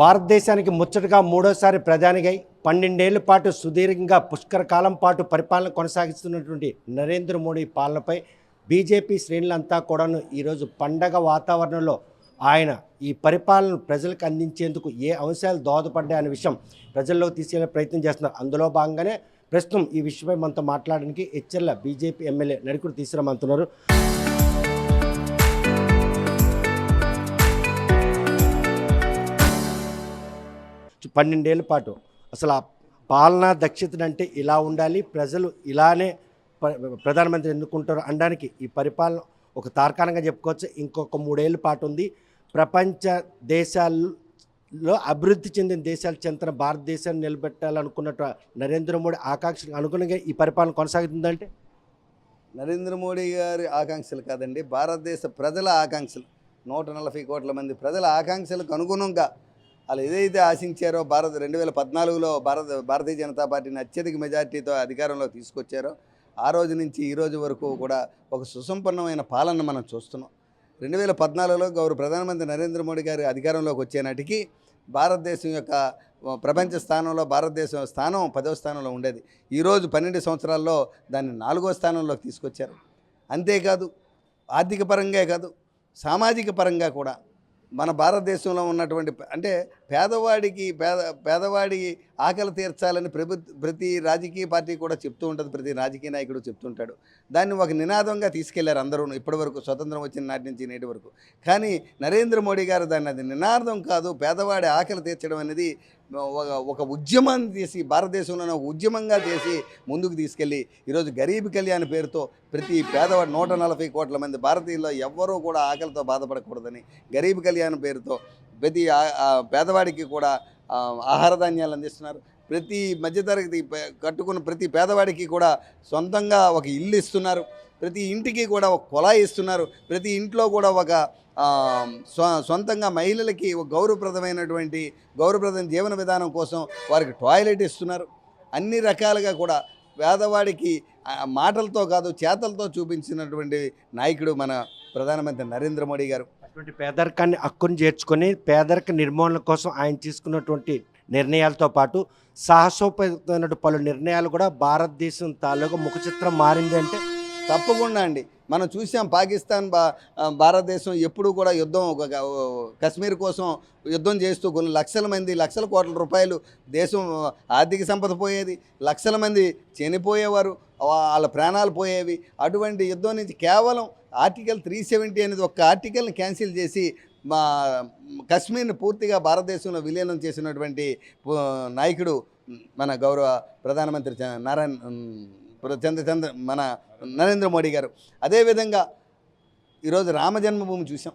భారతదేశానికి ముచ్చటగా మూడోసారి ప్రధానిగా 12 ఏళ్ల పాటు సుదీర్ఘంగా పుష్కర కాలం పాటు పరిపాలన కొనసాగిస్తున్నటువంటి నరేంద్ర మోడీ పాలనపై బీజేపీ శ్రేణులంతా కూడాను ఈరోజు పండగ వాతావరణంలో ఆయన ఈ పరిపాలన ప్రజలకు అందించేందుకు ఏ అంశాలు దోహదపడ్డాయనే విషయం ప్రజల్లోకి తీసుకెళ్లే ప్రయత్నం చేస్తున్నారు. అందులో భాగంగానే ప్రస్తుతం ఈ విషయమై మనతో మాట్లాడడానికి హెచ్ఎల్ బీజేపీ ఎమ్మెల్యే నడికుడు తీసుకురమ్మంటున్నారు. 12 ఏళ్ల పాటు అసలు ఆ పాలనా దక్షత అంటే ఇలా ఉండాలి, ప్రజలు ఇలానే ప్రధానమంత్రి ఎన్నుకుంటారు అనడానికి ఈ పరిపాలన ఒక తార్కాణంగా చెప్పుకోవచ్చు. ఇంకొక 3 ఏళ్ల పాటు ఉంది. ప్రపంచ దేశాల్లో అభివృద్ధి చెందిన దేశాలు చెందిన భారతదేశాన్ని నిలబెట్టాలనుకున్నట్టు నరేంద్ర మోడీ ఆకాంక్షలకు అనుగుణంగా ఈ పరిపాలన కొనసాగుతుందంటే నరేంద్ర మోడీ గారి ఆకాంక్షలు కాదండి, భారతదేశ ప్రజల ఆకాంక్షలు. 140 కోట్ల మంది ప్రజల ఆకాంక్షలకు అనుగుణంగా వాళ్ళు ఏదైతే ఆశించారో 2014లో భారతీయ జనతా పార్టీని అత్యధిక మెజార్టీతో అధికారంలోకి తీసుకొచ్చారో ఆ రోజు నుంచి ఈ రోజు వరకు కూడా ఒక సుసంపన్నమైన పాలన మనం చూస్తున్నాం. 2014లో గౌరవ ప్రధానమంత్రి నరేంద్ర మోడీ గారి అధికారంలోకి వచ్చే నాటికి భారతదేశం యొక్క ప్రపంచ స్థానంలో భారతదేశం స్థానం 10వ స్థానంలో ఉండేది. ఈరోజు 12 సంవత్సరాల్లో దాన్ని 4వ స్థానంలోకి తీసుకొచ్చారు. అంతేకాదు ఆర్థిక పరంగా కాదు, సామాజిక పరంగా కూడా మన భారతదేశంలో ఉన్నటువంటి అంటే పేదవాడి ఆకలి తీర్చాలని ప్రతి రాజకీయ పార్టీ కూడా చెప్తూ ఉంటుంది, ప్రతి రాజకీయ నాయకుడు చెప్తుంటాడు. దాన్ని ఒక నినాదంగా తీసుకెళ్లారు అందరూ ఇప్పటివరకు, స్వతంత్రం వచ్చిన నాటి నుంచి నేటి వరకు. కానీ నరేంద్ర మోడీ గారు దాన్ని అది నినాదం కాదు, పేదవాడి ఆకలి తీర్చడం అనేది ఒక ఉద్యమం చేసి భారతదేశంలోనే ఒక ఉద్యమంగా చేసి ముందుకు తీసుకెళ్ళి ఈరోజు గరీబ్ కళ్యాణ్ పేరుతో ప్రతి పేదవాడు 140 కోట్ల మంది భారతీయుల్లో ఎవ్వరూ కూడా ఆకలితో బాధపడకూడదని గరీబ్ కళ్యాణ్ పేరుతో ప్రతి పేదవాడికి కూడా ఆహార ధాన్యాలు అందిస్తున్నారు. ప్రతి మధ్యతరగతి కట్టుకున్న ప్రతి పేదవాడికి కూడా సొంతంగా ఒక ఇల్లు ఇస్తున్నారు. ప్రతి ఇంటికి కూడా ఒక కుళాయి ఇస్తున్నారు. ప్రతి ఇంట్లో కూడా ఒక సొంతంగా మహిళలకి ఒక గౌరవప్రదమైన జీవన విధానం కోసం వారికి టాయిలెట్ ఇస్తున్నారు. అన్ని రకాలుగా కూడా పేదవాడికి మాటలతో కాదు చేతలతో చూపించినటువంటి నాయకుడు మన ప్రధానమంత్రి నరేంద్ర మోడీ గారు. అటువంటి పేదరికాన్ని హక్కును చేర్చుకొని పేదరిక నిర్మూలన కోసం ఆయన తీసుకున్నటువంటి నిర్ణయాలతో పాటు సాహసోపేతమైన పలు నిర్ణయాలు కూడా భారతదేశం తాలూకా ముఖ చిత్రం మారింది అంటే తప్పకుండా అండి. మనం చూసాం పాకిస్తాన్ భారతదేశం ఎప్పుడు కూడా యుద్ధం కశ్మీర్ కోసం యుద్ధం చేస్తూ కొన్ని లక్షల కోట్ల రూపాయలు దేశం ఆర్థిక సంపద పోయేది, లక్షల మంది చనిపోయేవారు, వాళ్ళ ప్రాణాలు పోయేవి. అటువంటి యుద్ధం నుంచి కేవలం ఆర్టికల్ 370 అనేది ఒక ఆర్టికల్ని క్యాన్సిల్ చేసి మా కశ్మీర్ని పూర్తిగా భారతదేశంలో విలీనం చేసినటువంటి నాయకుడు మన గౌరవ ప్రధానమంత్రి మన నరేంద్ర మోడీ గారు. అదేవిధంగా ఈరోజు రామ జన్మభూమి చూసాం,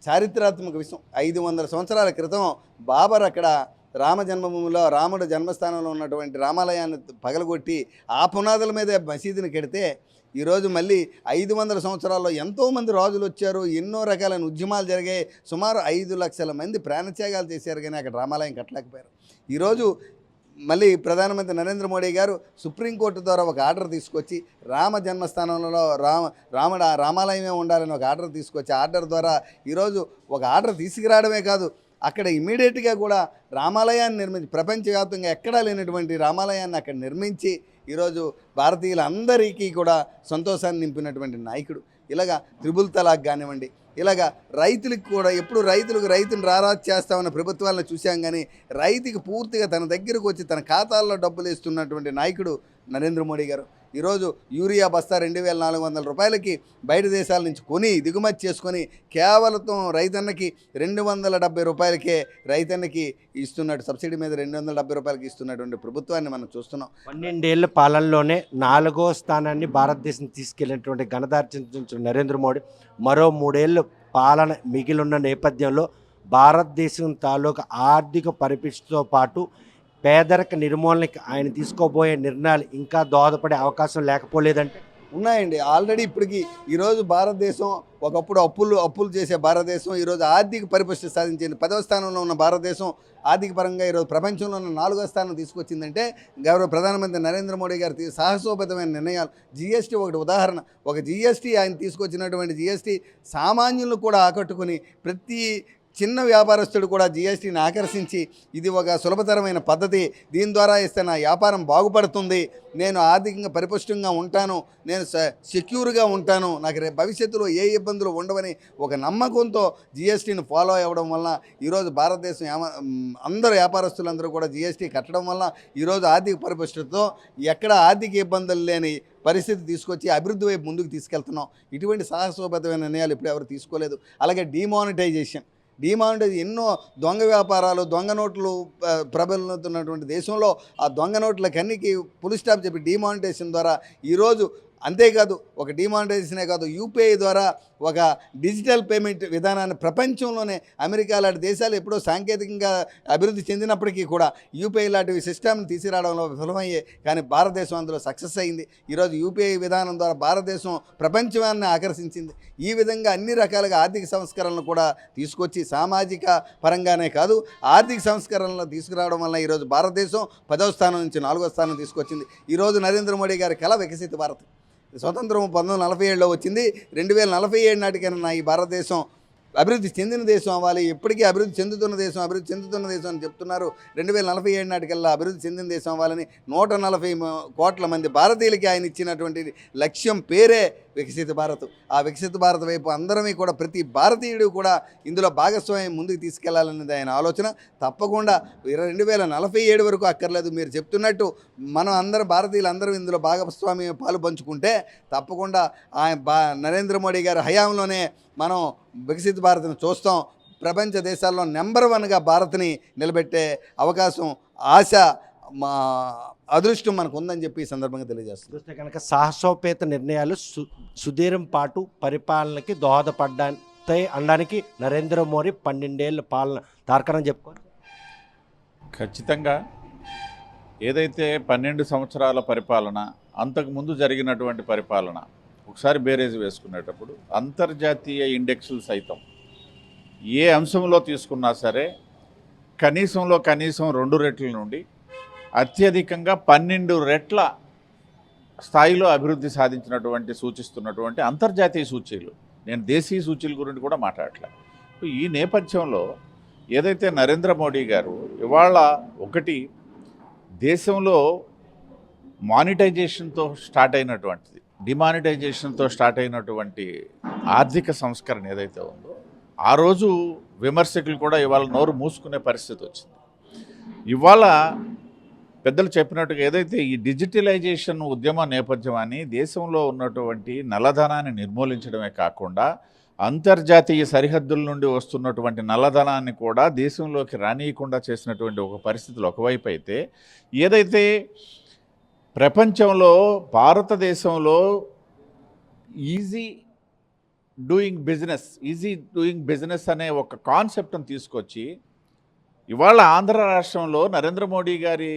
చారిత్రాత్మక విషయం. 500 సంవత్సరాల క్రితం బాబర్ అక్కడ రామ జన్మభూమిలో రాముడు జన్మస్థానంలో ఉన్నటువంటి రామాలయాన్ని పగలగొట్టి ఆ పునాదుల మీద మసీదుని కడితే ఈరోజు మళ్ళీ 500 సంవత్సరాల్లో ఎంతోమంది రాజులు వచ్చారు, ఎన్నో రకాలైన ఉద్యమాలు జరిగాయి, సుమారు 5 లక్షల మంది ప్రాణత్యాగాలు చేశారు, కానీ అక్కడ రామాలయం కట్టలేకపోయారు. ఈరోజు మళ్ళీ ప్రధానమంత్రి నరేంద్ర మోడీ గారు సుప్రీంకోర్టు ద్వారా ఒక ఆర్డర్ తీసుకొచ్చి రామ జన్మస్థానంలో రామాలయమే ఉండాలని ఒక ఆర్డర్ తీసుకొచ్చి ఆర్డర్ ద్వారా ఈరోజు ఒక ఆర్డర్ తీసుకురావడమే కాదు, అక్కడ ఇమీడియట్గా కూడా రామాలయాన్ని నిర్మించి ప్రపంచవ్యాప్తంగా ఎక్కడా లేనటువంటి రామాలయాన్ని అక్కడ నిర్మించి ఈరోజు భారతీయులందరికీ కూడా సంతోషాన్ని నింపినటువంటి నాయకుడు. ఇలాగా త్రిబుల్ తలాక్ కానివ్వండి, ఇలాగా రైతులకు కూడా ఎప్పుడు రైతుని రారాజు చేస్తామన్న ప్రభుత్వాలను చూసాం, కానీ రైతుకి పూర్తిగా తన దగ్గరకు వచ్చి తన ఖాతాల్లో డబ్బులు ఇస్తున్నటువంటి నాయకుడు నరేంద్ర మోడీ గారు. ఈరోజు యూరియా బస్తా 2400 రూపాయలకి బయట దేశాల నుంచి కొని దిగుమతి చేసుకొని కేవలం రైతన్నకి 270 రూపాయలకే రైతన్నకి ఇస్తున్నట్టు, సబ్సిడీ మీద 270 రూపాయలకి ఇస్తున్నటువంటి ప్రభుత్వాన్ని మనం చూస్తున్నాం. 12 ఏళ్ల పాలనలోనే 4వ స్థానాన్ని భారతదేశం తీసుకెళ్లినటువంటి ఘనతార్జించిన నరేంద్ర మోడీ మరో 3 ఏళ్ళు పాలన మిగిలిన నేపథ్యంలో భారతదేశం తాలూకా ఆర్థిక పరిస్థితితో పాటు పేదరిక నిర్మూలనకి ఆయన తీసుకోబోయే నిర్ణయాలు ఇంకా దోహదపడే అవకాశం లేకపోలేదంటే ఉన్నాయండి. ఆల్రెడీ ఇప్పటికీ ఈరోజు భారతదేశం ఒకప్పుడు అప్పులు చేసే భారతదేశం ఈరోజు ఆర్థిక పరిపుష్టి సాధించింది. 10వ స్థానంలో ఉన్న భారతదేశం ఆర్థిక పరంగా ఈరోజు ప్రపంచంలో ఉన్న 4వ స్థానం తీసుకొచ్చిందంటే గౌరవ ప్రధానమంత్రి నరేంద్ర మోడీ గారి సాహసోపేతమైన నిర్ణయాలు. జీఎస్టీ ఒకటి ఉదాహరణ. ఒక జీఎస్టీ ఆయన తీసుకొచ్చినటువంటి జీఎస్టీ సామాన్యులను కూడా ఆకట్టుకుని ప్రతి చిన్న వ్యాపారస్తుడు కూడా జిఎస్టీని ఆకర్షించి ఇది ఒక సులభతరమైన పద్ధతి, దీని ద్వారా ఇస్తే నా వ్యాపారం బాగుపడుతుంది, నేను ఆర్థికంగా పరిపుష్టంగా ఉంటాను, నేను సెక్యూర్గా ఉంటాను, నాకు రేపు భవిష్యత్తులో ఏ ఇబ్బందులు ఉండవని ఒక నమ్మకంతో జిఎస్టీని ఫాలో అవ్వడం వల్ల ఈరోజు భారతదేశం అందరూ వ్యాపారస్తులందరూ కూడా జిఎస్టీ కట్టడం వల్ల ఈరోజు ఆర్థిక పరిపుష్టతతో ఎక్కడ ఆర్థిక ఇబ్బందులు లేని పరిస్థితి తీసుకొచ్చి అభివృద్ధి వైపు ముందుకు తీసుకెళ్తున్నాం. ఇటువంటి సాహసోపేతమైన నిర్ణయాలు ఇప్పుడు ఎవరు తీసుకోలేదు. అలాగే డిమానిటైజేషన్ ఎన్నో దొంగ వ్యాపారాలు, దొంగ నోట్లు ప్రబలుతున్నటువంటి దేశంలో ఆ దొంగ నోట్లకన్నికి ఫుల్ స్టాప్ చెప్పి డిమానిటైజేషన్ ద్వారా ఈరోజు, అంతేకాదు ఒక డిమానిటైజేషనే కాదు, యూపీఐ ద్వారా ఒక డిజిటల్ పేమెంట్ విధానాన్ని ప్రపంచంలోనే అమెరికా లాంటి దేశాలు ఎప్పుడో సాంకేతికంగా అభివృద్ధి చెందినప్పటికీ కూడా యూపీఐ లాంటి సిస్టమ్ని తీసుకురావడంలో విఫలమయ్యే, కానీ భారతదేశం అందులో సక్సెస్ అయింది. ఈరోజు యూపీఐ విధానం ద్వారా భారతదేశం ప్రపంచాన్ని ఆకర్షించింది. ఈ విధంగా అన్ని రకాలుగా ఆర్థిక సంస్కరణలు కూడా తీసుకొచ్చి సామాజిక పరంగానే కాదు ఆర్థిక సంస్కరణలు తీసుకురావడం వల్ల ఈరోజు భారతదేశం 10వ స్థానం నుంచి 4వ స్థానం తీసుకొచ్చింది. ఈరోజు నరేంద్ర మోడీ గారి కళ వికసిత భారత్. స్వతంత్రం 1947లో వచ్చింది. 2047 నాటికైనా ఈ భారతదేశం అభివృద్ధి చెందిన దేశం అవ్వాలి. ఇప్పటికీ అభివృద్ధి చెందుతున్న దేశం అని చెప్తున్నారు. 2047 నాటికల్లా అభివృద్ధి చెందిన దేశం అవ్వాలని 140 కోట్ల మంది భారతీయులకి ఆయన ఇచ్చినటువంటి లక్ష్యం పేరే వికసిత భారత్. ఆ వికసిత భారత్ వైపు అందరమీ కూడా, ప్రతి భారతీయుడు కూడా ఇందులో భాగస్వామ్యం ముందుకు తీసుకెళ్లాలనేది ఆయన ఆలోచన. తప్పకుండా 2047 వరకు అక్కర్లేదు, మీరు చెప్తున్నట్టు మనం అందరం భారతీయులందరం ఇందులో భాగస్వామ్యం పాలు పంచుకుంటే తప్పకుండా నరేంద్ర మోడీ గారి హయాంలోనే మనం వికసిత భారత్ని చూస్తాం. ప్రపంచ దేశాల్లో నెంబర్ 1గా భారత్ని నిలబెట్టే అవకాశం, ఆశ, మా అదృష్టం మనకు ఉందని చెప్పి ఈ సందర్భంగా తెలియజేస్తుంది. చూస్తే కనుక సాహసోపేత నిర్ణయాలు సుదీర్ఘం పాటు పరిపాలనకి దోహదపడ్డాయి అనడానికి నరేంద్ర మోడీ 12 ఏళ్ళ పాలన తార్కాణం చెప్పుకోవాలి. ఖచ్చితంగా ఏదైతే 12 సంవత్సరాల పరిపాలన, అంతకుముందు జరిగినటువంటి పరిపాలన ఒకసారి బేరేజ్ వేసుకునేటప్పుడు అంతర్జాతీయ ఇండెక్స్లు సైతం ఏ అంశంలో తీసుకున్నా సరే కనీసం 2 రెట్ల నుండి అత్యధికంగా 12 రెట్ల స్థాయిలో అభివృద్ధి సూచిస్తున్నటువంటి అంతర్జాతీయ సూచీలు, నేను దేశీయ సూచీల గురించి కూడా మాట్లాడట్లేదు. ఈ నేపథ్యంలో ఏదైతే నరేంద్ర మోడీ గారు ఇవాళ ఒకటి దేశంలో మానిటైజేషన్తో స్టార్ట్ అయినటువంటిది, డిమానిటైజేషన్తో స్టార్ట్ అయినటువంటి ఆర్థిక సంస్కరణ ఏదైతే ఉందో ఆ రోజు విమర్శకులు కూడా ఇవాళ నోరు మూసుకునే పరిస్థితి వచ్చింది. ఇవాళ పెద్దలు చెప్పినట్టుగా ఏదైతే ఈ డిజిటలైజేషన్ ఉద్యమ నేపథ్యం అని దేశంలో ఉన్నటువంటి నల్లధనాన్ని నిర్మూలించడమే కాకుండా అంతర్జాతీయ సరిహద్దుల నుండి వస్తున్నటువంటి నల్లధనాన్ని కూడా దేశంలోకి రానియకుండా చేసినటువంటి ఒక పరిస్థితులు ఒకవైపు అయితే, ఏదైతే ప్రపంచంలో భారతదేశంలో ఈజీ డూయింగ్ బిజినెస్ అనే ఒక కాన్సెప్ట్ని తీసుకొచ్చి ఇవాళ ఆంధ్ర రాష్ట్రంలో నరేంద్ర మోడీ గారి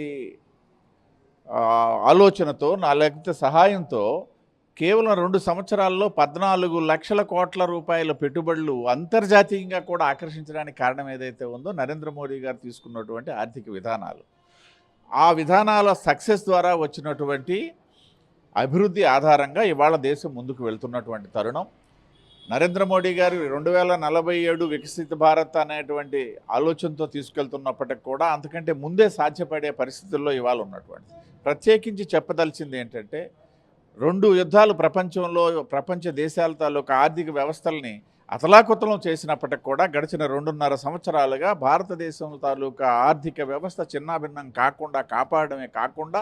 ఆలోచనతో లేకపోతే సహాయంతో కేవలం 2 సంవత్సరాల్లో 14 లక్షల కోట్ల రూపాయల పెట్టుబడులు అంతర్జాతీయంగా కూడా ఆకర్షించడానికి కారణం ఏదైతే ఉందో నరేంద్ర మోడీ గారు తీసుకున్నటువంటి ఆర్థిక విధానాలు. ఆ విధానాల సక్సెస్ ద్వారా వచ్చినటువంటి అభివృద్ధి ఆధారంగా ఇవాళ దేశం ముందుకు వెళ్తున్నటువంటి తరుణం. నరేంద్ర మోడీ గారు 2047 వికసిత భారత్ అనేటువంటి ఆలోచనతో తీసుకెళ్తున్నప్పటికి కూడా అంతకంటే ముందే సాధ్యపడే పరిస్థితుల్లో ఇవాళ ఉన్నటువంటి, ప్రత్యేకించి చెప్పదలిచింది ఏంటంటే 2 యుద్ధాలు ప్రపంచ దేశాల తాలూకా ఆర్థిక వ్యవస్థల్ని అతలాకుతలం చేసినప్పటికి కూడా గడిచిన 2.5 సంవత్సరాలుగా భారతదేశం తాలూకా ఆర్థిక వ్యవస్థ చిన్నాభిన్నం కాకుండా కాపాడమే కాకుండా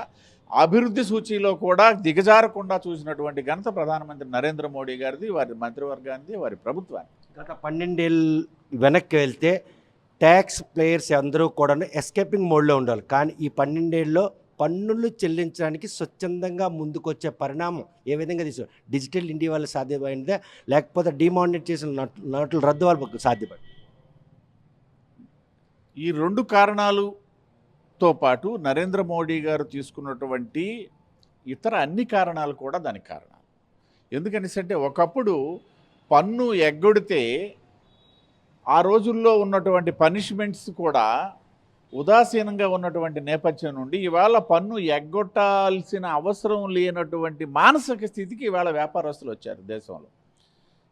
అభివృద్ధి సూచీలో కూడా దిగజారకుండా చూసినటువంటి ఘనత ప్రధానమంత్రి నరేంద్ర మోడీ గారిది, వారి మంత్రివర్గానికి, వారి ప్రభుత్వానికి. గత 12 ఏళ్ళు వెనక్కి వెళ్తే ట్యాక్స్ ప్లేయర్స్ అందరూ కూడా ఎస్కేపింగ్ మోడ్లో ఉండాలి, కానీ ఈ 12 ఏళ్ళలో పన్నులు చెల్లించడానికి స్వచ్ఛందంగా ముందుకొచ్చే పరిణామం ఏ విధంగా తీసు డిజిటల్ ఇండియా వల్ల సాధ్యమైందే, లేకపోతే డిమానిటైజేషన్ నోట్ల రద్దు వల్ల సాధ్యపడింది? ఈ 2 కారణాలుతో పాటు నరేంద్ర మోడీ గారు తీసుకున్నటువంటి ఇతర అన్ని కారణాలు కూడా దానికి కారణాలు. ఎందుకనిసంటే ఒకప్పుడు పన్ను ఎగ్గొడితే ఆ రోజుల్లో ఉన్నటువంటి పనిష్మెంట్స్ కూడా ఉదాసీనంగా ఉన్నటువంటి నేపథ్యం నుండి ఇవాళ పన్ను ఎగ్గొట్టాల్సిన అవసరం లేనటువంటి మానసిక స్థితికి ఇవాళ వ్యాపారస్తులు వచ్చారు దేశంలో.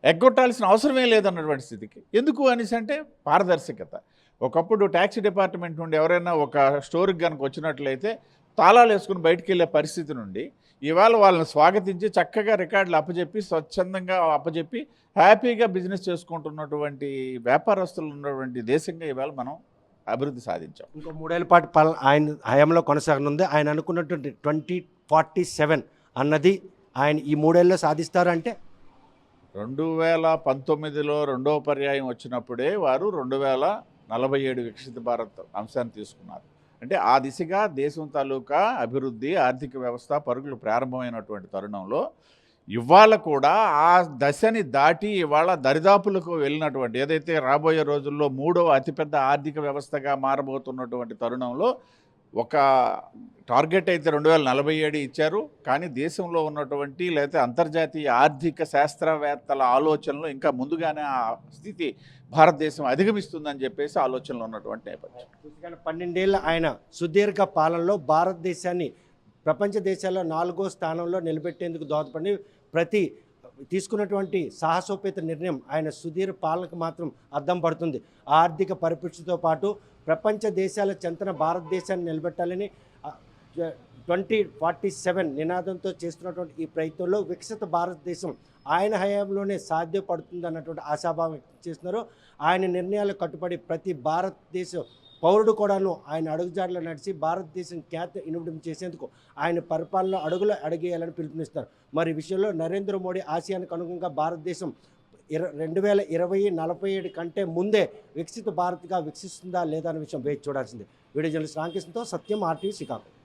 ఎగ్గొట్టాల్సిన అవసరమే లేదన్నటువంటి స్థితికి. ఎందుకు అనేసి అంటే పారదర్శకత. ఒకప్పుడు ట్యాక్సీ డిపార్ట్మెంట్ నుండి ఎవరైనా ఒక స్టోర్కి కనుక వచ్చినట్లయితే తాళాలు వేసుకుని బయటికి వెళ్ళే పరిస్థితి నుండి ఇవాళ వాళ్ళని స్వాగతించి చక్కగా రికార్డులు అప్పచెప్పి స్వచ్ఛందంగా అప్పచెప్పి హ్యాపీగా బిజినెస్ చేసుకుంటున్నటువంటి వ్యాపారస్తులు ఉన్నటువంటి దేశంగా ఇవాళ మనం అభివృద్ధి సాధించాం. ఇంకో 3 ఏళ్ల పాటు పాలన ఆయన హయాంలో కొనసాగనుంది. ఆయన అనుకున్నటువంటి 2047 అన్నది ఆయన ఈ 3 ఏళ్ళలో సాధిస్తారంటే 2019లో రెండవ పర్యాయం వచ్చినప్పుడే వారు 2047 వికసిత భారత్ అంశాన్ని తీసుకున్నారు. అంటే ఆ దిశగా దేశం తాలూకా అభివృద్ధి, ఆర్థిక వ్యవస్థ పరుగులు ప్రారంభమైనటువంటి తరుణంలో ఇవాళ కూడా ఆ దశని దాటి ఇవాళ దరిదాపులకు వెళ్ళినటువంటి ఏదైతే రాబోయే రోజుల్లో 3వ అతిపెద్ద ఆర్థిక వ్యవస్థగా మారబోతున్నటువంటి తరుణంలో ఒక టార్గెట్ అయితే 2047 ఇచ్చారు. కానీ దేశంలో ఉన్నటువంటి లేకపోతే అంతర్జాతీయ ఆర్థిక శాస్త్రవేత్తల ఆలోచనలు ఇంకా ముందుగానే ఆ స్థితి భారతదేశం అధిగమిస్తుందని చెప్పేసి ఆలోచనలో ఉన్నటువంటి నేపథ్యం. 12 ఏళ్ళ ఆయన సుదీర్ఘ పాలనలో భారతదేశాన్ని ప్రపంచ దేశాల్లో 4వ స్థానంలో నిలబెట్టేందుకు దోహదపడి ప్రతి తీసుకున్నటువంటి సాహసోపేత నిర్ణయం ఆయన సుదీర్ఘ పాలనకు మాత్రం అద్దం పడుతుంది. ఆర్థిక పరిపుష్టితో పాటు ప్రపంచ దేశాల చెంతన భారతదేశాన్ని నిలబెట్టాలని 2047 నినాదంతో చేస్తున్నటువంటి ఈ ప్రయత్నంలో వికసిత భారతదేశం ఆయన హయాంలోనే సాధ్యపడుతుంది అన్నటువంటి ఆశాభావం వ్యక్తం చేస్తున్నారు. ఆయన నిర్ణయాలు కట్టుబడి ప్రతి భారతదేశ పౌరుడు కూడాను ఆయన అడుగుజాడలో నడిచి భారతదేశం ఖ్యాతి ఇనుమడం చేసేందుకు ఆయన పరిపాలన అడుగేయాలని పిలుపునిస్తారు. మరి ఈ విషయంలో నరేంద్ర మోడీ ఆశయానికి అనుగుణంగా భారతదేశం 2047 కంటే ముందే వికసిత భారత్గా వికసిస్తుందా లేదా అనే విషయం వేచి చూడాల్సిందే. వీడియో జర్నలిస్ట్ రామకృష్ణతో సత్యం, RTV శ్రీకాకుళం.